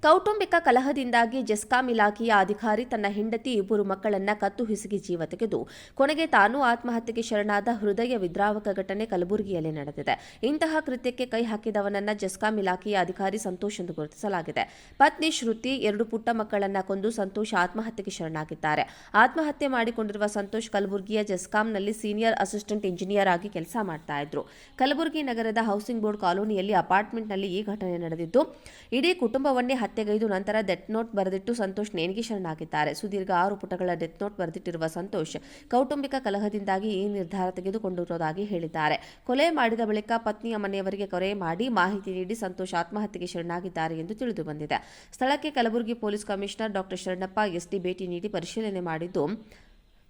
ಕೌಟುಂಬಿಕ ಕಲಹದಿಂದಾಗಿ ಜೆಸ್ಕಾಂ ಇಲಾಖೆಯ ಅಧಿಕಾರಿ ತನ್ನ ಹೆಂಡತಿ ಇಬ್ಬರು ಮಕ್ಕಳನ್ನ ಕತ್ತು ಹಿಸುಕಿ ಜೀವ ತೆಗೆದು ಕೊನೆಗೆ ತಾನೂ ಆತ್ಮಹತ್ಯೆಗೆ ಶರಣಾದ ಹೃದಯ ವಿದ್ರಾವಕ ಘಟನೆ ಕಲಬುರಗಿಯಲ್ಲಿ ನಡೆದಿದೆ. ಇಂತಹ ಕೃತ್ಯಕ್ಕೆ ಕೈ ಹಾಕಿದವನನ್ನ ಜೆಸ್ಕಾಂ ಇಲಾಖೆಯ ಅಧಿಕಾರಿ ಸಂತೋಷ್ ಎಂದು ಗುರುತಿಸಲಾಗಿದೆ. ಪತ್ನಿ ಶ್ರುತಿ 2 ಪುಟ್ಟ ಮಕ್ಕಳನ್ನ ಕೊಂದು ಸಂತೋಷ್ ಆತ್ಮಹತ್ಯೆಗೆ ಶರಣಾಗಿದ್ದಾರೆ. ಆತ್ಮಹತ್ಯೆ ಮಾಡಿಕೊಂಡಿರುವ ಸಂತೋಷ್ ಕಲಬುರಗಿಯ ಜೆಸ್ಕಾಂನಲ್ಲಿ ಸೀನಿಯರ್ ಅಸಿಸ್ಟೆಂಟ್ ಇಂಜಿನಿಯರ್ ಆಗಿ ಕೆಲಸ ಮಾಡ್ತಾ ಇದ್ರು. ಕಲಬುರಗಿ ನಗರದ ಹೌಸಿಂಗ್ ಬೋರ್ಡ್ ಕಾಲೋನಿಯಲ್ಲಿ ಅಪಾರ್ಟ್ಮೆಂಟ್ನಲ್ಲಿ ಈ ಘಟನೆ ನಡೆದಿದ್ದು, ಇಡೀ ಕುಟುಂಬವನ್ನೇ ಹತ್ಯೆಗೈದು ನಂತರ ಡೆತ್ ನೋಟ್ ಬರೆದಿಟ್ಟು ಸಂತೋಷ್ ನೇಣಿಗೆ ಶರಣಾಗಿದ್ದಾರೆ. ಸುದೀರ್ಘ 6 ಪುಟಗಳ ಡೆತ್ ನೋಟ್ ಬರೆದಿಟ್ಟಿರುವ ಸಂತೋಷ್ ಕೌಟುಂಬಿಕ ಕಲಹದಿಂದಾಗಿ ಈ ನಿರ್ಧಾರ ತೆಗೆದುಕೊಂಡಿರುವುದಾಗಿ ಹೇಳಿದ್ದಾರೆ. ಕೊಲೆ ಮಾಡಿದ ಬಳಿಕ ಪತ್ನಿಯ ಮನೆಯವರಿಗೆ ಕರೆ ಮಾಡಿ ಮಾಹಿತಿ ನೀಡಿ ಸಂತೋಷ್ ಆತ್ಮಹತ್ಯೆಗೆ ಶರಣಾಗಿದ್ದಾರೆ ಎಂದು ತಿಳಿದು ಬಂದಿದೆ. ಸ್ಥಳಕ್ಕೆ ಕಲಬುರಗಿ ಪೊಲೀಸ್ ಕಮಿಷನರ್ ಡಾ ಶರಣಪ್ಪ ಎಸ್ಟಿ ಭೇಟಿ ನೀಡಿ ಪರಿಶೀಲನೆ ಮಾಡಿದ್ದು,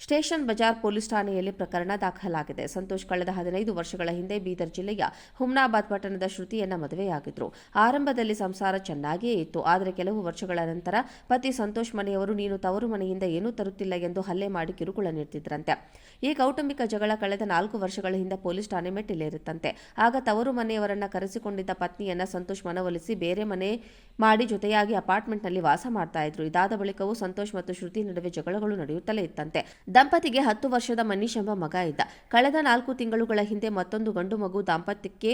ಸ್ಟೇಷನ್ ಬಜಾರ್ ಪೊಲೀಸ್ ಠಾಣೆಯಲ್ಲಿ ಪ್ರಕರಣ ದಾಖಲಾಗಿದೆ. ಸಂತೋಷ್ ಕಳೆದ 15 ವರ್ಷಗಳ ಹಿಂದೆ ಬೀದರ್ ಜಿಲ್ಲೆಯ ಹುಮ್ನಾಬಾದ್ ಪಟ್ಟಣದ ಶ್ರುತಿಯನ್ನ ಮದುವೆಯಾಗಿದ್ರು. ಆರಂಭದಲ್ಲಿ ಸಂಸಾರ ಚೆನ್ನಾಗಿಯೇ ಇತ್ತು. ಆದರೆ ಕೆಲವು ವರ್ಷಗಳ ನಂತರ ಪತಿ ಸಂತೋಷ್ ಮನೆಯವರು ನೀನು ತವರು ಮನೆಯಿಂದ ಏನೂ ತರುತ್ತಿಲ್ಲ ಎಂದು ಹಲ್ಲೆ ಮಾಡಿ ಕಿರುಕುಳ ನೀಡುತ್ತಿದ್ರಂತೆ. ಈ ಕೌಟುಂಬಿಕ ಜಗಳ ಕಳೆದ 4 ವರ್ಷಗಳ ಹಿಂದೆ ಪೊಲೀಸ್ ಠಾಣೆ ಮೆಟ್ಟಿಲೇರಿತ್ತಂತೆ. ಆಗ ತವರು ಮನೆಯವರನ್ನ ಕರೆಸಿಕೊಂಡಿದ್ದ ಪತ್ನಿಯನ್ನ ಸಂತೋಷ್ ಮನವೊಲಿಸಿ ಬೇರೆ ಮನೆ ಮಾಡಿ ಜೊತೆಯಾಗಿ ಅಪಾರ್ಟ್ಮೆಂಟ್ನಲ್ಲಿ ವಾಸ ಮಾಡ್ತಾ ಇದ್ರು. ಇದಾದ ಬಳಿಕವೂ ಸಂತೋಷ್ ಮತ್ತು ಶ್ರುತಿ ನಡುವೆ ಜಗಳಗಳು ನಡೆಯುತ್ತಲೇ ಇತ್ತಂತೆ. ದಂಪತಿಗೆ 10 ವರ್ಷದ ಮನೀಶ್ ಎಂಬ ಮಗ ಇದ್ದ. ಕಳೆದ 4 ತಿಂಗಳುಗಳ ಹಿಂದೆ ಮತ್ತೊಂದು ಗಂಡು ಮಗು ದಾಂಪತ್ಯಕ್ಕೆ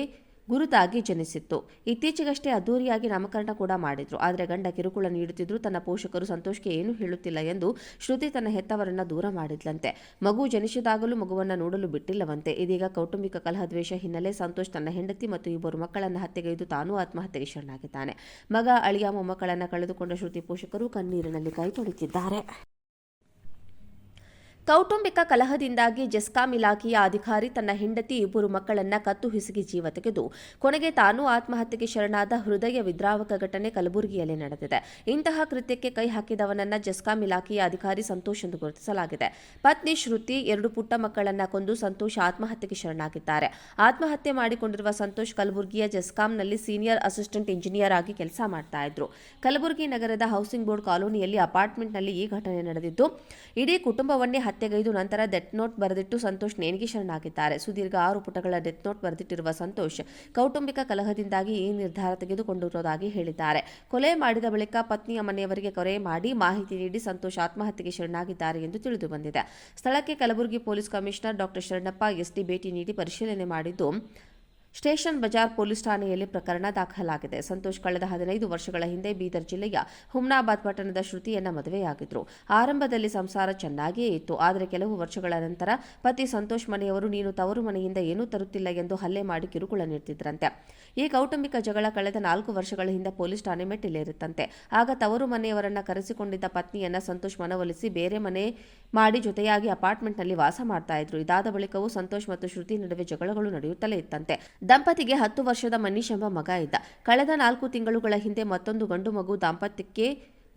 ಗುರುತಾಗಿ ಜನಿಸಿತ್ತು. ಇತ್ತೀಚೆಗಷ್ಟೇ ಅದ್ದೂರಿಯಾಗಿ ನಾಮಕರಣ ಕೂಡ ಮಾಡಿದ್ರು. ಆದರೆ ಗಂಡ ಕಿರುಕುಳ ನೀಡುತ್ತಿದ್ರು. ತನ್ನ ಪೋಷಕರು ಸಂತೋಷ್ಗೆ ಏನೂ ಹೇಳುತ್ತಿಲ್ಲ ಎಂದು ಶ್ರುತಿ ತನ್ನ ಹೆತ್ತವರನ್ನ ದೂರ ಮಾಡಿದ್ಲಂತೆ. ಮಗು ಜನಿಸಿದಾಗಲೂ ಮಗುವನ್ನ ನೋಡಲು ಬಿಟ್ಟಿಲ್ಲವಂತೆ. ಇದೀಗ ಕೌಟುಂಬಿಕ ಕಲಹ ದ್ವೇಷ ಹಿನ್ನೆಲೆ ಸಂತೋಷ್ ತನ್ನ ಹೆಂಡತಿ ಮತ್ತು ಇಬ್ಬರು ಮಕ್ಕಳನ್ನ ಹತ್ಯೆಗೈದು ತಾನೂ ಆತ್ಮಹತ್ಯೆಗೆ ಶರಣಾಗಿದ್ದಾನೆ. ಮಗ ಅಳಿಯ ಮೊಮ್ಮಕ್ಕಳನ್ನ ಕಳೆದುಕೊಂಡ ಶ್ರುತಿ ಪೋಷಕರು ಕಣ್ಣೀರಿನಲ್ಲಿ ಕೈ ತೊಳೆದಿದ್ದಾರೆ. ಕೌಟುಂಬಿಕ ಕಲಹದಿಂದಾಗಿ ಜೆಸ್ಕಾಂ ಇಲಾಖೆಯ ಅಧಿಕಾರಿ ತನ್ನ ಹೆಂಡತಿ ಇಬ್ಬರು ಮಕ್ಕಳನ್ನ ಕತ್ತು ಹಿಸುಕಿ ಜೀವ ತೆಗೆದು ಕೊನೆಗೆ ತಾನೂ ಆತ್ಮಹತ್ಯೆಗೆ ಶರಣಾದ ಹೃದಯ ವಿದ್ರಾವಕ ಘಟನೆ ಕಲಬುರಗಿಯಲ್ಲಿ ನಡೆದಿದೆ. ಇಂತಹ ಕೃತ್ಯಕ್ಕೆ ಕೈ ಹಾಕಿದವನನ್ನ ಜೆಸ್ಕಾಂ ಇಲಾಖೆಯ ಅಧಿಕಾರಿ ಸಂತೋಷ್ ಎಂದು ಗುರುತಿಸಲಾಗಿದೆ. ಪತ್ನಿ ಶ್ರುತಿ 2 ಪುಟ್ಟ ಮಕ್ಕಳನ್ನ ಕೊಂದು ಸಂತೋಷ್ ಆತ್ಮಹತ್ಯೆಗೆ ಶರಣಾಗಿದ್ದಾರೆ. ಆತ್ಮಹತ್ಯೆ ಮಾಡಿಕೊಂಡಿರುವ ಸಂತೋಷ್ ಕಲಬುರಗಿಯ ಜೆಸ್ಕಾಂನಲ್ಲಿ ಸೀನಿಯರ್ ಅಸಿಸ್ಟೆಂಟ್ ಇಂಜಿನಿಯರ್ ಆಗಿ ಕೆಲಸ ಮಾಡ್ತಾ ಇದ್ರು. ಕಲಬುರಗಿ ನಗರದ ಹೌಸಿಂಗ್ ಬೋರ್ಡ್ ಕಾಲೋನಿಯಲ್ಲಿ ಅಪಾರ್ಟ್ಮೆಂಟ್ನಲ್ಲಿ ಈ ಘಟನೆ ನಡೆದಿದ್ದು, ಇಡೀ ಕುಟುಂಬವನ್ನೇ ಹತ್ಯೆಗೈದು ನಂತರ ಡೆತ್ ನೋಟ್ ಬರೆದಿಟ್ಟು ಸಂತೋಷ್ ನೇಣಿಗೆ ಶರಣಾಗಿದ್ದಾರೆ. ಸುದೀರ್ಘ 6 ಪುಟಗಳ ಡೆತ್ ನೋಟ್ ಬರೆದಿಟ್ಟಿರುವ ಸಂತೋಷ್ ಕೌಟುಂಬಿಕ ಕಲಹದಿಂದಾಗಿ ಈ ನಿರ್ಧಾರ ತೆಗೆದುಕೊಂಡಿರುವುದಾಗಿ ಹೇಳಿದ್ದಾರೆ. ಕೊಲೆ ಮಾಡಿದ ಬಳಿಕ ಪತ್ನಿಯ ಮನೆಯವರಿಗೆ ಕರೆ ಮಾಡಿ ಮಾಹಿತಿ ನೀಡಿ ಸಂತೋಷ್ ಆತ್ಮಹತ್ಯೆಗೆ ಶರಣಾಗಿದ್ದಾರೆ ಎಂದು ತಿಳಿದು ಬಂದಿದೆ. ಸ್ಥಳಕ್ಕೆ ಕಲಬುರಗಿ ಪೊಲೀಸ್ ಕಮಿಷನರ್ ಡಾ ಶರಣಪ್ಪ ಎಸ್ಟಿ ಭೇಟಿ ನೀಡಿ ಪರಿಶೀಲನೆ ಮಾಡಿದ್ದು, ಸ್ಟೇಷನ್ ಬಜಾರ್ ಪೊಲೀಸ್ ಠಾಣೆಯಲ್ಲಿ ಪ್ರಕರಣ ದಾಖಲಾಗಿದೆ. ಸಂತೋಷ್ ಕಳೆದ 15 ವರ್ಷಗಳ ಹಿಂದೆ ಬೀದರ್ ಜಿಲ್ಲೆಯ ಹುಮ್ನಾಬಾದ್ ಪಟ್ಟಣದ ಶ್ರುತಿಯನ್ನ ಮದುವೆಯಾಗಿದ್ರು. ಆರಂಭದಲ್ಲಿ ಸಂಸಾರ ಚೆನ್ನಾಗಿಯೇ ಇತ್ತು. ಆದರೆ ಕೆಲವು ವರ್ಷಗಳ ನಂತರ ಪತಿ ಸಂತೋಷ್ ಮನೆಯವರು ನೀನು ತವರು ಮನೆಯಿಂದ ಏನೂ ತರುತ್ತಿಲ್ಲ ಎಂದು ಹಲ್ಲೆ ಮಾಡಿ ಕಿರುಕುಳ ನೀಡುತ್ತಿದ್ರಂತೆ. ಈ ಕೌಟುಂಬಿಕ ಜಗಳ ಕಳೆದ 4 ವರ್ಷಗಳ ಹಿಂದೆ ಪೊಲೀಸ್ ಠಾಣೆ ಮೆಟ್ಟಿಲೇರಿತ್ತಂತೆ. ಆಗ ತವರು ಮನೆಯವರನ್ನ ಕರೆಸಿಕೊಂಡಿದ್ದ ಪತ್ನಿಯನ್ನ ಸಂತೋಷ್ ಮನವೊಲಿಸಿ ಬೇರೆ ಮನೆ ಮಾಡಿ ಜೊತೆಯಾಗಿ ಅಪಾರ್ಟ್ಮೆಂಟ್ನಲ್ಲಿ ವಾಸ ಮಾಡ್ತಾ ಇದ್ರು. ಇದಾದ ಬಳಿಕವೂ ಸಂತೋಷ್ ಮತ್ತು ಶ್ರುತಿ ನಡುವೆ ಜಗಳಗಳು ನಡೆಯುತ್ತಲೇ ಇತ್ತಂತೆ. ದಂಪತಿಗೆ 10 ವರ್ಷದ ಮನೀಶ್ ಎಂಬ ಮಗ ಇದ್ದ. ಕಳೆದ 4 ತಿಂಗಳುಗಳ ಹಿಂದೆ ಮತ್ತೊಂದು ಗಂಡು ಮಗು ದಾಂಪತ್ಯಕ್ಕೆ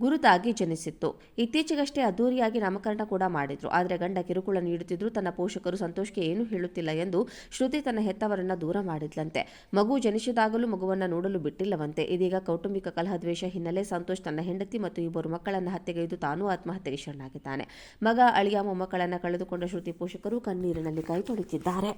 ಗುರುತಾಗಿ ಜನಿಸಿತ್ತು. ಇತ್ತೀಚೆಗಷ್ಟೇ ಅದ್ದೂರಿಯಾಗಿ ನಾಮಕರಣ ಕೂಡ ಮಾಡಿದ್ರು. ಆದರೆ ಗಂಡ ಕಿರುಕುಳ ನೀಡುತ್ತಿದ್ರು. ತನ್ನ ಪೋಷಕರು ಸಂತೋಷ್ಗೆ ಏನೂ ಹೇಳುತ್ತಿಲ್ಲ ಎಂದು ಶ್ರುತಿ ತನ್ನ ಹೆತ್ತವರನ್ನ ದೂರ ಮಾಡಿದ್ಲಂತೆ. ಮಗು ಜನಿಸಿದಾಗಲೂ ಮಗುವನ್ನ ನೋಡಲು ಬಿಟ್ಟಿಲ್ಲವಂತೆ. ಇದೀಗ ಕೌಟುಂಬಿಕ ಕಲಹ ದ್ವೇಷ ಹಿನ್ನೆಲೆ ಸಂತೋಷ್ ತನ್ನ ಹೆಂಡತಿ ಮತ್ತು ಇಬ್ಬರು ಮಕ್ಕಳನ್ನ ಹತ್ಯೆಗೈದು ತಾನೂ ಆತ್ಮಹತ್ಯೆಗೆ ಶರಣಾಗಿದ್ದಾನೆ. ಮಗ ಅಳಿಯ ಮೊಮ್ಮಕ್ಕಳನ್ನ ಕಳೆದುಕೊಂಡ ಶ್ರುತಿ ಪೋಷಕರು ಕಣ್ಣೀರಿನಲ್ಲಿ ಕೈ ತೊಳೆದಿದ್ದಾರೆ.